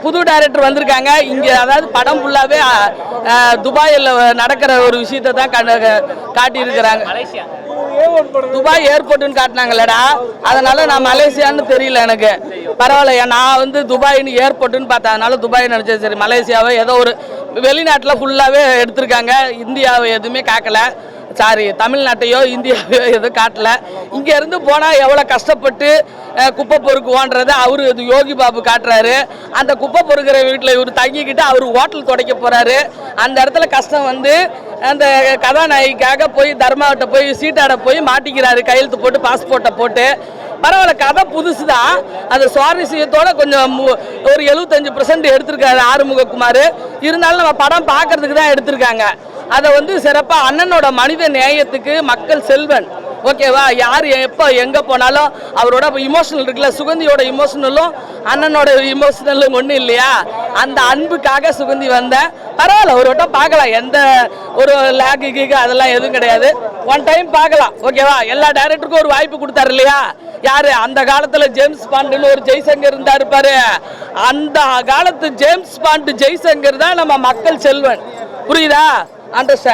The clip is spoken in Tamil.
புது டைரக்டர் வந்திருக்காங்க இங்கே. அதாவது படம் ஃபுல்லாகவே துபாயில் நடக்கிற ஒரு விஷயத்தை தான் காட்டியிருக்கிறாங்க. துபாய் ஏர்போர்ட்டுன்னு காட்டினாங்களடா, அதனால நான் மலேசியான்னு தெரியல எனக்கு. பரவாயில்ல, நான் வந்து துபாயின்னு ஏர்போர்ட்டுன்னு பார்த்தேன், அதனால துபாய் நினச்சேன். சரி, மலேசியாவை ஏதோ ஒரு வெளிநாட்டில் ஃபுல்லாகவே எடுத்திருக்காங்க, இந்தியாவை எதுவுமே காக்கல. சாரி, தமிழ்நாட்டையோ இந்தியாவையோ எதுவும் காட்டல. இங்கேருந்து போனால் எவ்வளோ கஷ்டப்பட்டு குப்பை பொறுக்குவோன்றதை அவர் யோகி பாபு காட்டுறாரு. அந்த குப்பை பொறுக்கிற வீட்டில் இவர் தங்கிக்கிட்டு அவர் ஹோட்டல் துடைக்க போகிறாரு. அந்த இடத்துல கஷ்டம் வந்து அந்த கதாநாயகிக்காக போய் தர்மாவிட்ட போய் சீட்டாட போய் மாட்டிக்கிறாரு, கையெழுத்து போட்டு பாஸ்போர்ட்டை போட்டு. பரவாயில்ல, கதை புதுசு தான். அந்த சுவாரஸ்யத்தோட கொஞ்சம் ஒரு 75% எடுத்திருக்காரு ஆறுமுககுமார். இருந்தாலும் நம்ம படம் பார்க்கறதுக்கு தான் எடுத்திருக்காங்க. அதை வந்து சிறப்பாக அண்ணனோட மனித நேயத்துக்கு மக்கள் செல்வன், ஓகேவா, யார் எப்போ எங்கே போனாலும் அவரோட இமோஷனல் இருக்குல்ல, சுகந்தியோட இமோஷனலும் அண்ணனோட இமோஷனலும் ஒன்றும் இல்லையா, அந்த அன்புக்காக சுகந்தி வந்தேன். பரவாயில்ல, ஒரு வட்டம் பார்க்கலாம், எந்த ஒரு லேக்கு கீக்கு அதெல்லாம் எதுவும் கிடையாது. ஒன் டைம் பார்க்கலாம், ஓகேவா. எல்லா டைரக்டருக்கும் ஒரு வாய்ப்பு கொடுத்தாரு இல்லையா. யாரு அந்த காலத்தில் ஜேம்ஸ் பாண்டுன்னு ஒரு ஜெய்சங்கர் இருந்தாரு பாரு, அந்த காலத்து ஜேம்ஸ் பாண்டு ஜெய்சங்கர் தான் நம்ம மக்கள் செல்வன். புரியுதா? அண்டர்ஸ்டாண்ட்.